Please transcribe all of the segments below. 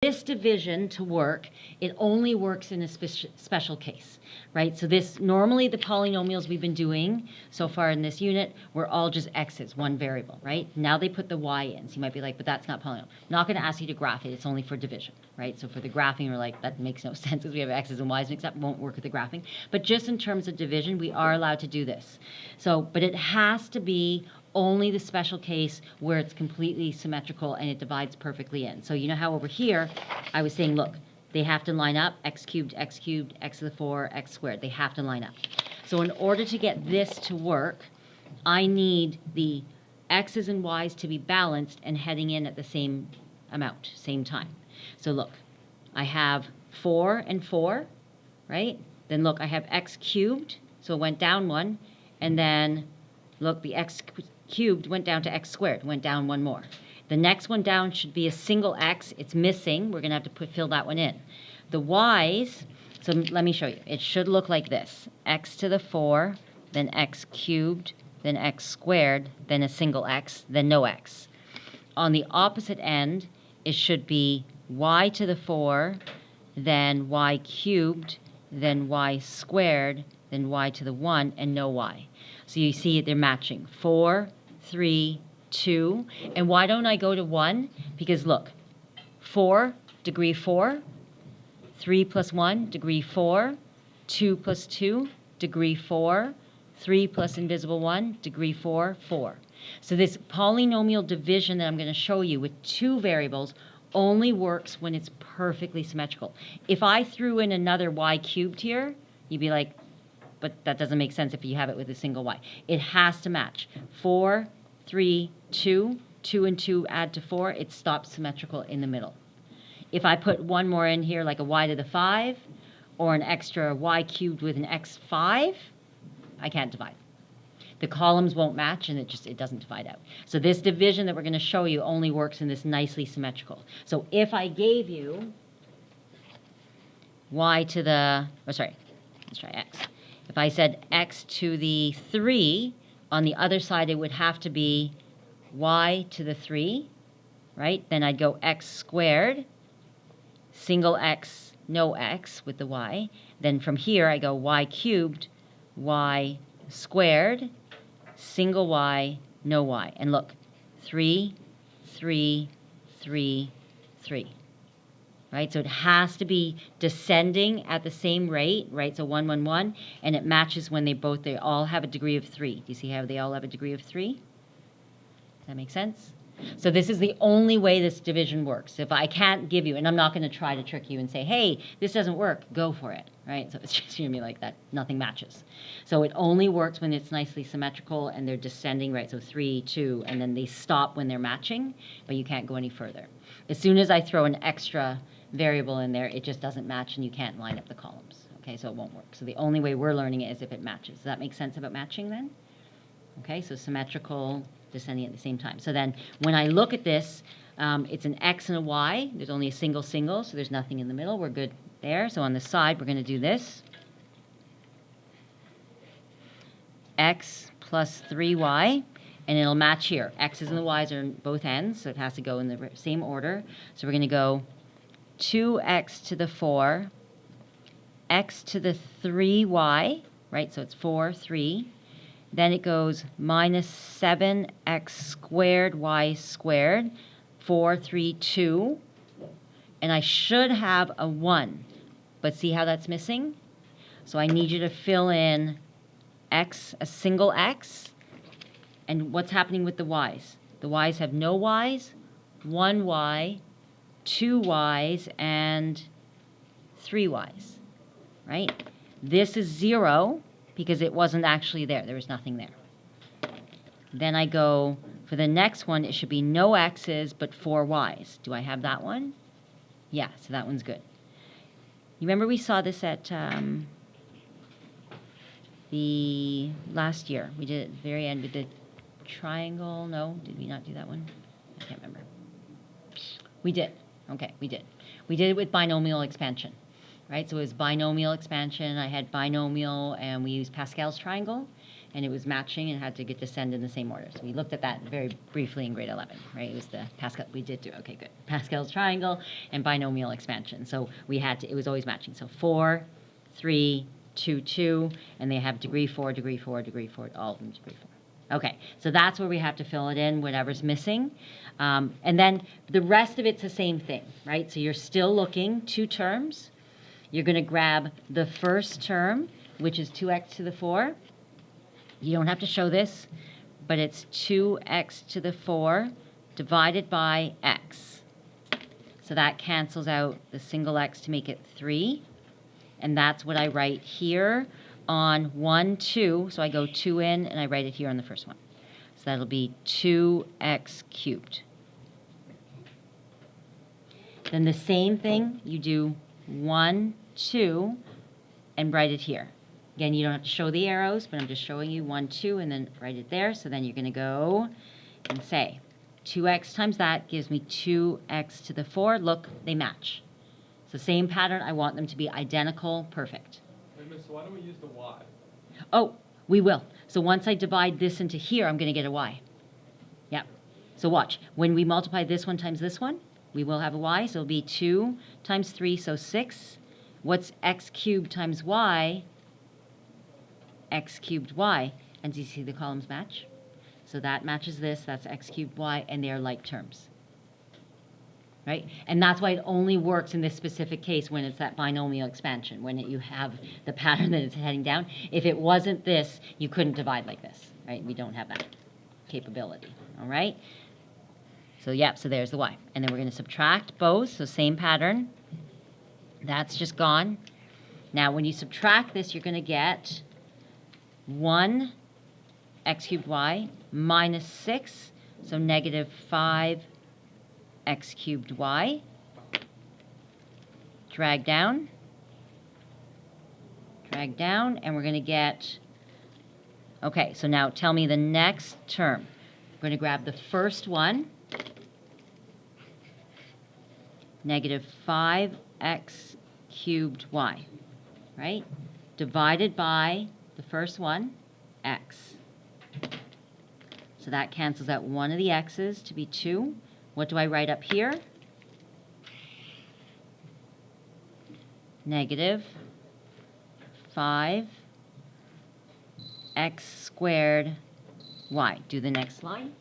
This division to work, it only works in a special case, right? So this, normally the polynomials we've been doing so far in this unit were all just x's, one variable, right? Now they put the y in. So you might be like, but that's not polynomial. Not going to ask you to graph it. It's only for division, right? So for the graphing, we're like, that makes no sense because we have x's and y's mixed up. Won't work with the graphing. But just in terms of division, we are allowed to do this. So, but it has to be only the special case where it's completely symmetrical and it divides perfectly in. So you know how over here, I was saying, look, they have to line up, x cubed, x to the 4, x squared. They have to line up. So in order to get this to work, I need the x's and y's to be balanced and heading in at the same amount, same time. So look, I have 4 and 4, right? Then look, I have x cubed, so it went down 1, and then look, the x cubed went down to x squared, went down 1 more. The next one down should be a single x. It's missing. We're going to have to fill that one in. The y's, so let me show you. It should look like this. X to the 4, then x cubed, then x squared, then a single x, then no x. On the opposite end, it should be y to the 4, then y cubed, then y squared, then y to the 1, and no y. So you see they're matching. 4, 3, 2. And why don't I go to 1? Because look, 4, degree 4, 3 plus 1, degree 4, 2 plus 2, degree 4, 3 plus invisible 1, degree 4, 4. So this polynomial division that I'm going to show you with 2 variables only works when it's perfectly symmetrical. If I threw in another y cubed here, you'd be like, but that doesn't make sense if you have it with a single y. It has to match. 4, 3, 2, 2 and 2 add to 4, it stops symmetrical in the middle. If I put one more in here, like a y to the 5, or an extra y cubed with an x5, I can't divide. The columns won't match, and it doesn't divide out. So this division that we're going to show you only works in this nicely symmetrical. So if I gave you y to the, let's try x. If I said x to the 3, on the other side it would have to be y to the 3, right? Then I'd go x squared, single x, no x with the y. Then from here I go y cubed, y squared, single y, no y. And look, 3, 3, 3, 3. Right, so it has to be descending at the same rate, right? So 1, 1, 1, and it matches when they all have a degree of 3. Do you see how they all have a degree of 3? Does that make sense? So this is the only way this division works. If I can't give you, and I'm not going to try to trick you and say, hey, this doesn't work, go for it, right? So it's just going to be like that, nothing matches. So it only works when it's nicely symmetrical and they're descending, right? So 3, 2, and then they stop when they're matching, but you can't go any further. As soon as I throw an extra variable in there, it just doesn't match and you can't line up the columns. Okay, so it won't work. So the only way we're learning it is if it matches. Does that make sense about matching then? Okay, so symmetrical, descending at the same time. So then when I look at this, it's an x and a y. There's only a single, so there's nothing in the middle. We're good there. So on the side, we're going to do this. X plus 3y, and it'll match here. X's and the y's are on both ends, so it has to go in the same order. So we're going to go 2x to the 4, x to the 3y, right? So it's 4, 3. Then it goes minus 7x squared y squared, 4, 3, 2. And I should have a 1. But see how that's missing? So I need you to fill in x, a single x. And what's happening with the y's? The y's have no y's, 1 y, 2 y's, and 3 y's, right? This is 0 because it wasn't actually there. There was nothing there. Then I go, for the next one, it should be no x's but 4 y's. Do I have that one? Yeah, so that one's good. You remember we saw this at the last year. We did it at the very end with the triangle. No, did we not do that one? I can't remember. We did. Okay, we did. We did it with binomial expansion, right? So it was binomial expansion. I had binomial, and we used Pascal's triangle. and it was matching and had to get descend in the same order. So we looked at that very briefly in grade 11, right? It was the Pascal, we did do, okay, good. Pascal's triangle and binomial expansion. So we had to, it was always matching. So 4, 3, 2, 2, and they have degree 4, degree 4, degree 4, all of them degree 4. Okay, so that's where we have to fill it in, whatever's missing. And then the rest of it's the same thing, right? So you're still looking, 2 terms. You're going to grab the first term, which is 2x to the 4. You don't have to show this, but it's 2x to the 4 divided by x. So that cancels out the single x to make it 3. And that's what I write here on 1, 2. So I go 2 in, and I write it here on the first one. So that'll be 2x cubed. Then the same thing, you do 1, 2, and write it here. Again, you don't have to show the arrows, but I'm just showing you 1, 2, and then write it there. So then you're going to go and say 2x times that gives me 2x to the 4. Look, they match. It's the same pattern. I want them to be identical, perfect. Wait, miss, so why don't we use the y? Oh, we will. So once I divide this into here, I'm going to get a y. Yep. So watch. When we multiply this one times this one, we will have a y. So it'll be 2 times 3, so 6. What's x cubed times y? X cubed y. And do you see the columns match? So that matches this. That's x cubed y, and they are like terms. Right? And that's why it only works in this specific case when it's that binomial expansion, when you have the pattern that it's heading down. If it wasn't this, you couldn't divide like this. Right? We don't have that capability. All right? So, yep, so there's the y. And then we're going to subtract both, so same pattern. That's just gone. Now, when you subtract this, you're going to get 1 x cubed y minus 6, so negative 5 x cubed y. Drag down, and we're going to get, okay, so now tell me the next term. We're going to grab the first one, negative 5x cubed y, right? Divided by the first one, x. So that cancels out one of the x's to be 2. What do I write up here? Negative 5x squared y. Do the next line.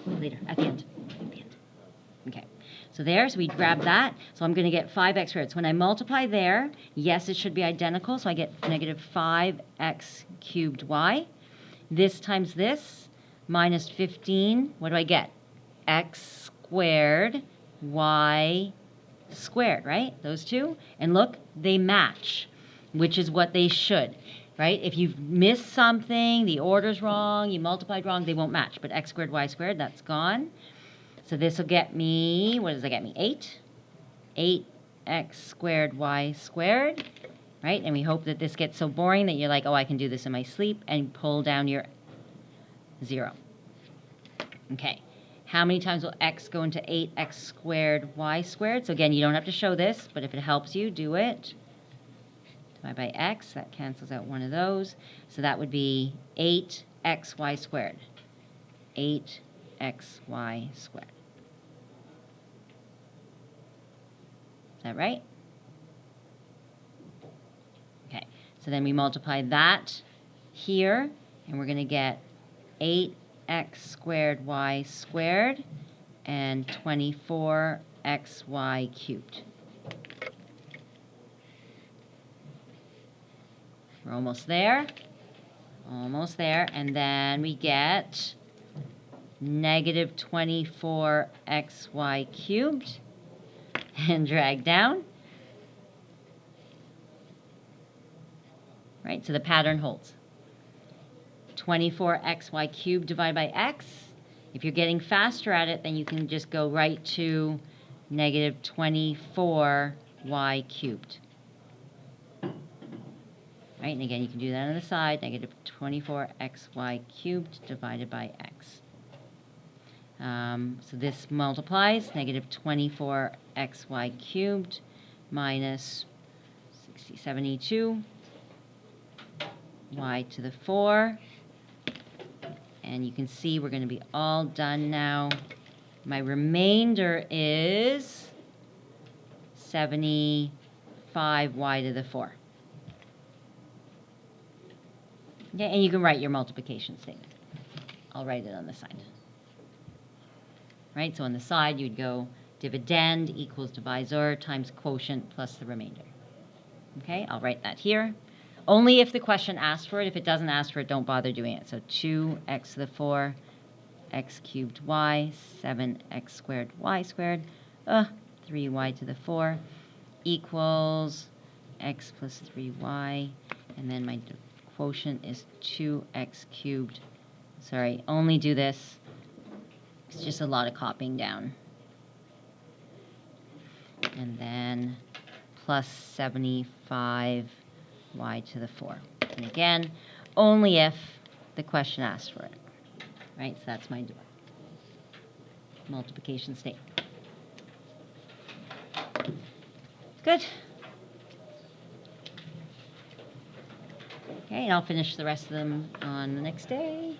Later, at the end. Okay, so there's, we grab that. So I'm going to get 5x squared. So when I multiply there, yes, it should be identical. So I get negative 5x cubed y. This times this, minus 15. What do I get? X squared y squared, right? Those two. And look, they match, which is what they should. Right? If you've missed something, the order's wrong, you multiplied wrong, they won't match. But x squared, y squared, that's gone. So this will get me, what does that get me? 8. 8x squared, y squared. Right? And we hope that this gets so boring that you're like, oh, I can do this in my sleep, and pull down your 0. Okay. How many times will x go into 8x squared, y squared? So again, you don't have to show this, but if it helps you, do it. By x, that cancels out one of those. So that would be 8xy squared. 8xy squared. Is that right? Okay, so then we multiply that here, and we're going to get 8x squared y squared and 24xy cubed. We're almost there, and then we get negative 24xy cubed, and drag down. Right, so the pattern holds. 24xy cubed divided by x. If you're getting faster at it, then you can just go right to negative 24y cubed. Right, and again, you can do that on the side, negative 24xy cubed divided by x. So this multiplies, negative 24xy cubed minus 72 y to the 4. And you can see we're going to be all done now. My remainder is 75y to the 4. Okay, and you can write your multiplication statement. I'll write it on the side. Right, so on the side you'd go dividend equals divisor times quotient plus the remainder. Okay, I'll write that here. Only if the question asks for it. If it doesn't ask for it, don't bother doing it. So 2x to the 4, x cubed y, 7x squared y squared, 3y to the 4 equals x plus 3y, and then my quotient is 2x cubed. Sorry, only do this. It's just a lot of copying down. And then plus 75y to the 4. And again, only if the question asks for it. Right, so that's my multiplication statement. Good. Okay, and I'll finish the rest of them on the next day.